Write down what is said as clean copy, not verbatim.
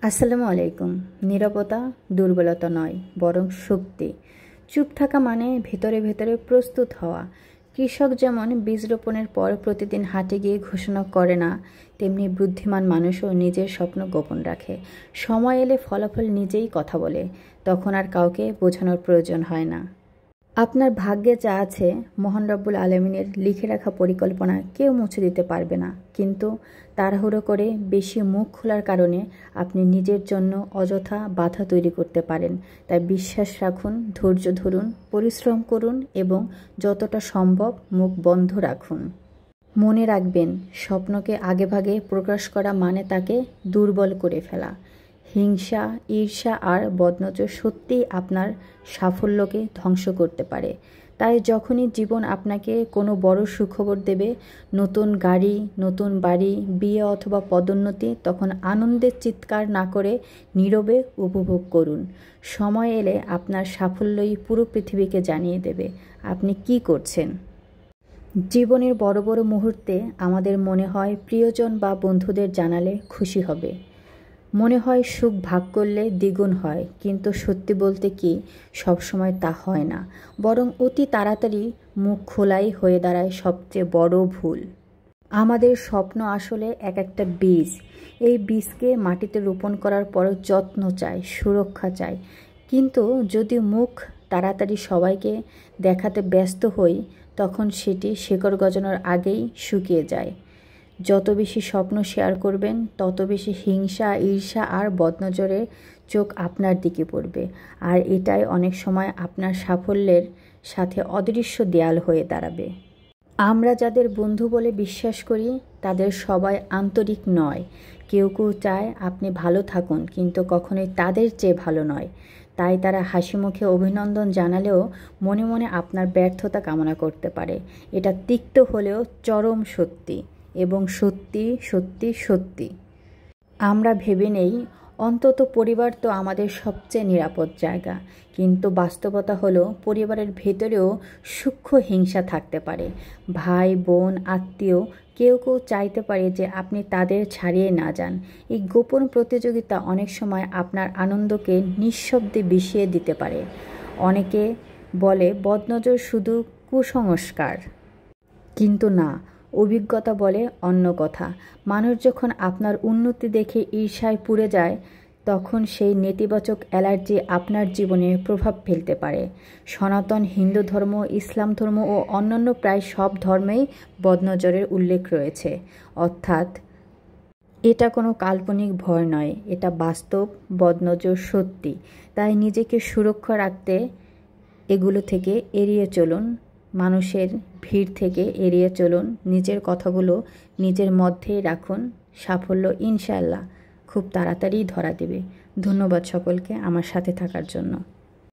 আসসালামু আলাইকুম। নীরবতা দুর্বলতা নয়, বরং শক্তি। চুপ থাকা মানে ভেতরে ভেতরে প্রস্তুত হওয়া। কৃষক যেমন বীজ রোপণের পর প্রতিদিন হাটে গিয়ে ঘোষণা করে না, তেমনি বুদ্ধিমান মানুষও নিজের স্বপ্ন গোপন রাখে। সময় এলে ফলাফল নিজেই কথা বলে, তখন আর কাউকে বোঝানোর প্রয়োজন হয় না। আপনার ভাগ্যে যা আছে, মহান রব্বুল আলামিনের লিখে রাখা পরিকল্পনা কেউ মুছে দিতে পারবে না। কিন্তু তাড়াহুড়ো করে বেশি মুখ খোলার কারণে আপনি নিজের জন্য অযথা বাধা তৈরি করতে পারেন। তাই বিশ্বাস রাখুন, ধৈর্য ধরুন, পরিশ্রম করুন এবং যতটা সম্ভব মুখ বন্ধ রাখুন। মনে রাখবেন, স্বপ্নকে আগেভাগে প্রকাশ করা মানে তাকে দুর্বল করে ফেলা। হিংসা, ঈর্ষা আর বদনজর সত্যিই আপনার সাফল্যকে ধ্বংস করতে পারে। তাই যখনই জীবন আপনাকে কোনো বড় সুখবর দেবে, নতুন গাড়ি, নতুন বাড়ি, বিয়ে অথবা পদোন্নতি, তখন আনন্দের চিৎকার না করে নীরবে উপভোগ করুন। সময় এলে আপনার সাফল্যই পুরো পৃথিবীকে জানিয়ে দেবে আপনি কি করছেন। জীবনের বড় বড় মুহূর্তে আমাদের মনে হয় প্রিয়জন বা বন্ধুদের জানালে খুশি হবে। মনে হয় সুখ ভাগ করলে দ্বিগুণ হয়, কিন্তু সত্যি বলতে কি সবসময় তা হয় না। বরং অতি তাড়াতাড়ি মুখ খোলাই হয়ে দাঁড়ায় সবচেয়ে বড় ভুল। আমাদের স্বপ্ন আসলে এক একটা বীজ। এই বীজকে মাটিতে রোপণ করার পর যত্ন চাই, সুরক্ষা চাই। কিন্তু যদি মুখ তাড়াতাড়ি সবাইকে দেখাতে ব্যস্ত হই, তখন সেটি শিকড় গজানোর আগেই শুকিয়ে যায়। যত বেশি স্বপ্ন শেয়ার করবেন, তত বেশি হিংসা, ঈর্ষা আর বদনজরের চোখ আপনার দিকে পড়বে। আর এটাই অনেক সময় আপনার সাফল্যের সাথে অদৃশ্য দেয়াল হয়ে দাঁড়াবে। আমরা যাদের বন্ধু বলে বিশ্বাস করি, তাদের সবাই আন্তরিক নয়। কেউ কেউ চায় আপনি ভালো থাকুন, কিন্তু কখনোই তাদের চেয়ে ভালো নয়। তাই তারা হাসি মুখে অভিনন্দন জানালেও মনে মনে আপনার ব্যর্থতা কামনা করতে পারে। এটা তিক্ত হলেও চরম সত্যি, এবং সত্যি সত্যি সত্যি। আমরা ভেবে নেই অন্তত পরিবার তো আমাদের সবচেয়ে নিরাপদ জায়গা, কিন্তু বাস্তবতা হলো পরিবারের ভেতরেও সূক্ষ্ম হিংসা থাকতে পারে। ভাই, বোন, আত্মীয় কেউ কেউ চাইতে পারে যে আপনি তাদের ছাড়িয়ে না যান। এই গোপন প্রতিযোগিতা অনেক সময় আপনার আনন্দকে নিঃশব্দে বিষিয়ে দিতে পারে। অনেকে বলে বদনজর শুধু কুসংস্কার, কিন্তু না, অভিজ্ঞতা বলে অন্য কথা। মানুষ যখন আপনার উন্নতি দেখে ঈর্ষায় পুড়ে যায়, তখন সেই নেতিবাচক অ্যালার্জি আপনার জীবনে প্রভাব ফেলতে পারে। সনাতন হিন্দু ধর্ম, ইসলাম ধর্ম ও অন্যান্য প্রায় সব ধর্মেই বদনজরের উল্লেখ রয়েছে। অর্থাৎ এটা কোনো কাল্পনিক ভয় নয়, এটা বাস্তব। বদনজর সত্যি। তাই নিজেকে সুরক্ষা রাখতে এগুলো থেকে এড়িয়ে চলুন। মানুষের ভিড় থেকে এড়িয়ে চলুন। নিজের কথাগুলো নিজের মধ্যেই রাখুন। সাফল্য ইনশাআল্লাহ খুব তাড়াতাড়ি ধরা দেবে। ধন্যবাদ সকলকে আমার সাথে থাকার জন্য।